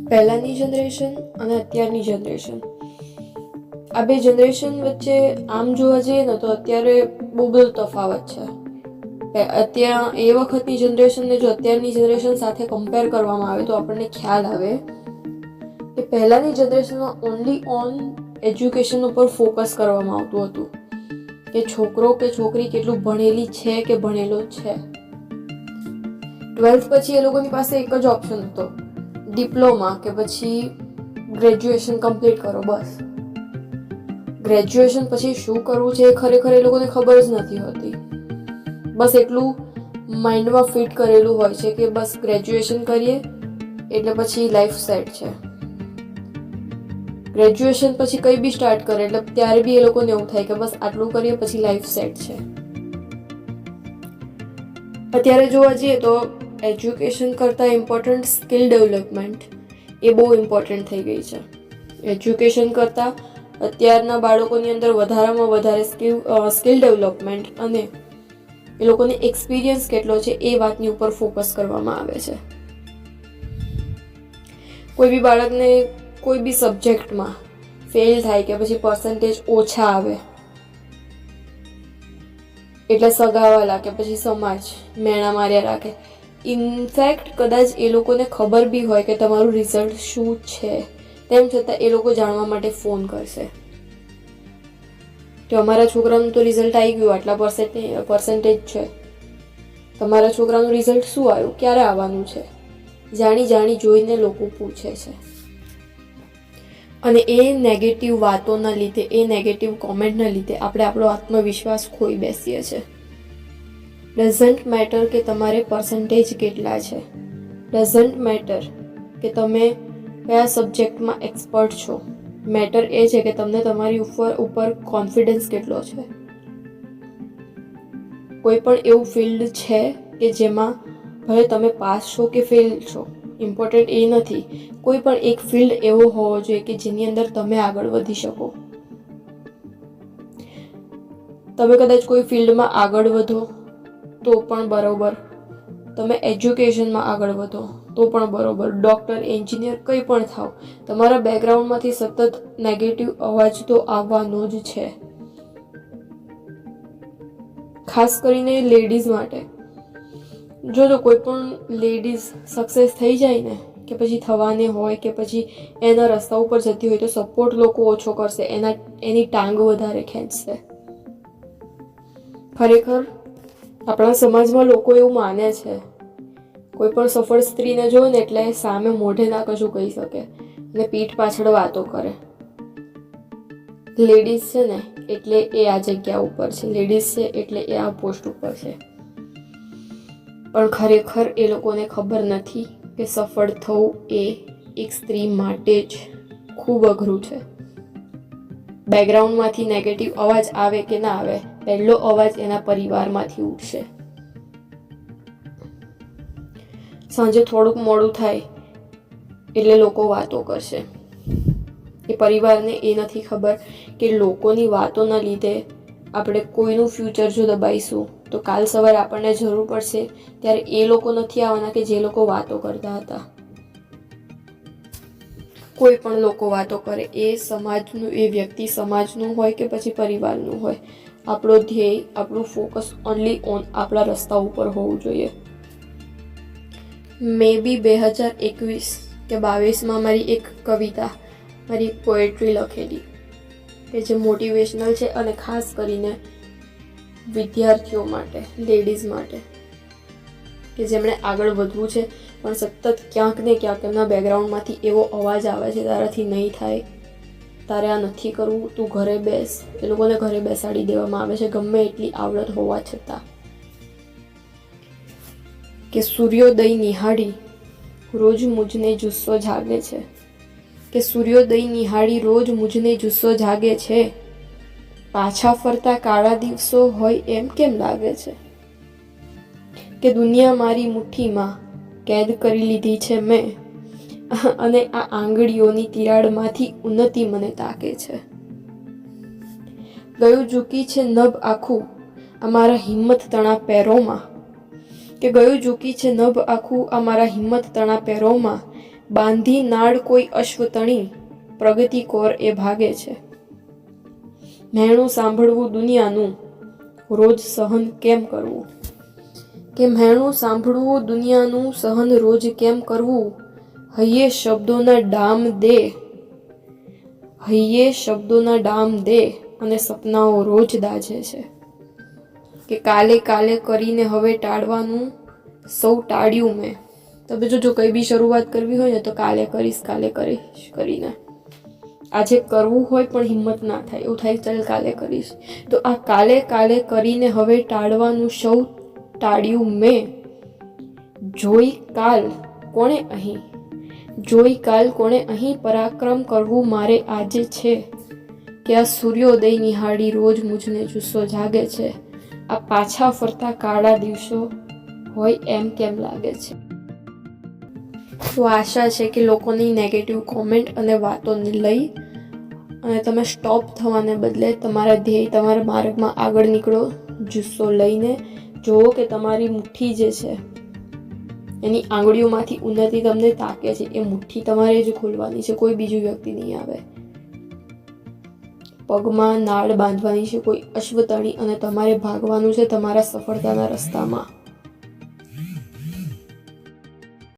પહેલાંની જનરેશન અને અત્યારની જનરેશન, આ બે જનરેશન વચ્ચે આમ જોવા જઈએ ને તો અત્યારે બહુ બધો તફાવત છે. એ વખતની જનરેશનને જો અત્યારની જનરેશન સાથે કમ્પેર કરવામાં આવે તો આપણને ખ્યાલ આવે કે પહેલાંની જનરેશનમાં ઓનલી ઓન એજ્યુકેશન ઉપર ફોકસ કરવામાં આવતું હતું કે છોકરો કે છોકરી કેટલું ભણેલી છે કે ભણેલો છે. 12th પછી એ લોકોની પાસે એક જ ઓપ્શન હતો, ડિપ્લોમા કે પછી ગ્રેજ્યુએશન કમ્પ્લીટ કરો. બસ ગ્રેજ્યુએશન પછી શું કરવું છે એ ખરેખર એ લોકોને ખબર જ નથી હોતી. બસ એટલું માઇન્ડમાં ફિટ કરેલું હોય છે કે બસ ગ્રેજ્યુએશન કરીએ એટલે પછી લાઈફ સેટ છે. ગ્રેજ્યુએશન પછી કંઈ બી સ્ટાર્ટ કરે એટલે ત્યારે બી એ લોકોને એવું થાય કે બસ આટલું કરીએ પછી લાઈફ સેટ છે. અત્યારે જોવા જઈએ તો એજ્યુકેશન કરતાં ઇમ્પોર્ટન્ટ સ્કિલ ડેવલપમેન્ટ એ બહુ ઇમ્પોર્ટન્ટ થઈ ગઈ છે. એજ્યુકેશન કરતાં અત્યારના બાળકોની અંદર વધારેમાં વધારે સ્કિલ ડેવલપમેન્ટ અને એ લોકોને એક્સપિરિયન્સ કેટલો છે એ વાતની ઉપર ફોકસ કરવામાં આવે છે. કોઈ બી બાળકને કોઈ બી સબ્જેક્ટમાં ફેલ થાય કે પછી પર્સન્ટેજ ઓછા આવે એટલે સગાવાલા કે પછી સમાજ મેણા માર્યા રાખે. ઇનફેક્ટ કદાચ એ લોકોને ખબર બી હોય કે તમારું રિઝલ્ટ શું છે, તેમ છતાં એ લોકો જાણવા માટે ફોન કરશે કે અમારા છોકરાનું તો રિઝલ્ટ આવી ગયું, આટલા પર્સન્ટેજ છે, તમારા છોકરાનું રિઝલ્ટ શું આવ્યું, ક્યારે આવવાનું છે, જાણી જોઈને લોકો પૂછે છે. અને એ નેગેટિવ વાતોના લીધે, એ નેગેટિવ કોમેન્ટના લીધે આપણે આપણો આત્મવિશ્વાસ ખોઈ બેસીએ છીએ. ડઝન્ટ મેટર કે તમારે પર્સન્ટેજ કેટલા છે, ડઝન્ટ મેટર કે તમે કયા સબ્જેક્ટમાં એક્સપર્ટ છો, મેટર એ છે કે તમને તમારી ઉપર કોન્ફિડન્સ કેટલો છે. કોઈ પણ એવું ફિલ્ડ છે કે જેમાં ભલે તમે પાસ છો કે ફેલ છો, ઇમ્પોર્ટન્ટ એ નથી. કોઈ પણ એક ફિલ્ડ એવો હોવો જોઈએ કે જેની અંદર તમે આગળ વધી શકો. તમે કદાચ કોઈ ફિલ્ડમાં આગળ વધો તો પણ બરોબર, તમે એજ્યુકેશનમાં આગળ વધો તો પણ બરોબર, ડૉક્ટર, એન્જિનિયર કંઈ પણ થાવ, તમારા બેકગ્રાઉન્ડમાંથી સતત નેગેટિવ અવાજ તો આવવાનો જ છે. ખાસ કરીને લેડીઝ માટે. જો કોઈ પણ લેડીઝ સક્સેસ થઈ જાય ને કે પછી થવાને હોય કે પછી એના રસ્તા ઉપર જતી હોય તો સપોર્ટ લોકો ઓછો કરશે, એની ટાંગ વધારે ખેંચશે. ખરેખર આપણા સમાજમાં લોકો એવું માને છે, કોઈ પણ સફળ સ્ત્રીને જોવે ને એટલે સામે મોઢે ના કશું કહી શકે અને પીઠ પાછળ વાતો કરે. લેડીઝ છે ને એટલે એ આ જગ્યા ઉપર છે, લેડીઝ છે એટલે એ આ પોસ્ટ ઉપર છે. પણ ખરેખર એ લોકોને ખબર નથી કે સફળ થવું એ એક સ્ત્રી માટે જ ખૂબ અઘરું છે. બેકગ્રાઉન્ડમાંથી નેગેટિવ અવાજ આવે કે ના આવે, પહેલો અવાજ એના પરિવારમાંથી ઉઠશે. સાંજે થોડુંક મોડું થાય એટલે લોકો વાતો કરશે. એ પરિવારને એ નથી ખબર કે લોકોની વાતોના લીધે આપણે કોઈનું ફ્યુચર જો દબાઈશું તો કાલ સવારે આપણને જરૂર પડશે ત્યારે એ લોકો નથી આવવાના કે જે લોકો વાતો કરતા હતા. કોઈ પણ લોકો વાતો કરે, એ સમાજનું, એ વ્યક્તિ સમાજનું હોય કે પછી પરિવારનું હોય, આપણો ધ્યેય, આપણું ફોકસ ઓનલી ઓન આપણા રસ્તા ઉપર હોવું જોઈએ. મે બી 2021 કે 22માં મારી એક કવિતા, મારી એક પોએટ્રી લખેલી કે જે મોટિવેશનલ છે અને ખાસ કરીને વિદ્યાર્થીઓ માટે, લેડીઝ માટે કે જેમણે આગળ વધવું છે પણ સતત ક્યાંક ને ક્યાંક એમના બેકગ્રાઉન્ડમાંથી એવો અવાજ આવે છે, તારાથી નહીં થાય, તારે આ નથી કરવું, તું ઘરે બેસ. એ લોકોને ઘરે બેસાડી દેવામાં આવે છે ગમે એટલી આવડત હોવા છતાં. કે સૂર્યોદય નિહાળી રોજ મુજને જુસ્સો જાગે છે, કે સૂર્યોદય નિહાળી રોજ મુજને જુસ્સો જાગે છે, પાછા ફરતા કાળા દિવસો હોય એમ કેમ લાગે છે, કે દુનિયા મારી મુઠ્ઠીમાં કેદ કરી લીધી છે મેં, અને આ આંગળીઓની તિરાડમાંથી ઉન્નતિ મને તાકે છે. ગયું ઝૂકી છે નભ આખું અમારા હિંમત તણા પેરોમાં, કે ગયું ઝૂકી છે નભ આખું આ મારા હિંમત તણા પેરોમાં, બાંધી નાળ કોઈ અશ્વ તણી, પ્રગતિ કોર એ ભાગે છે. મહેણું સાંભળવું દુનિયાનું, રોજ સહન કેમ કરવું, કે મહેણું સાંભળવું દુનિયાનું, સહન રોજ કેમ કરવું, હૈયે શબ્દોના ડામ દે, હૈયે શબ્દોના ડામ દે, અને સપનાઓ રોજ દાઝે છે. કે કાલે કાલે કરીને હવે ટાળવાનું સૌ ટાળ્યું મેં. તમે જો કંઈ બી શરૂઆત કરવી હોય ને તો કાલે કરીશ કરીને. આજે કરવું હોય પણ હિંમત ના થાય, એવું થાય ચાલ કાલે કરીશ. તો આ કાલે કાલે કરીને હવે ટાળવાનું સૌ ટાળ્યું મેં. જોઈ કાલ કોણે અહીં પરાક્રમ કરવું મારે આજે છે. કે આ સૂર્યોદય નિહાળી રોજ મુજને જુસ્સો જાગે છે. આ પાછા ફરતા કાળા દિવસો હોય એમ કેમ લાગે છે. તો આશા છે કે લોકોની નેગેટિવ કોમેન્ટ અને વાતોને લઈ અને તમે સ્ટોપ થવાને બદલે તમારા ધ્યેય, તમારા માર્ગમાં આગળ નીકળો, જુસ્સો લઈને જુઓ કે તમારી મુઠ્ઠી જે છે એની આંગળીઓમાંથી ઉન્નતિ તમને તાકે છે. એ મુઠ્ઠી તમારે જ ખોલવાની છે, કોઈ બીજું વ્યક્તિ નહીં આવે. પગમાં નાળ બાંધવાની છે કોઈ અશ્વતણી, અને તમારે ભાગવાનું છે તમારા સફળતાના રસ્તામાં.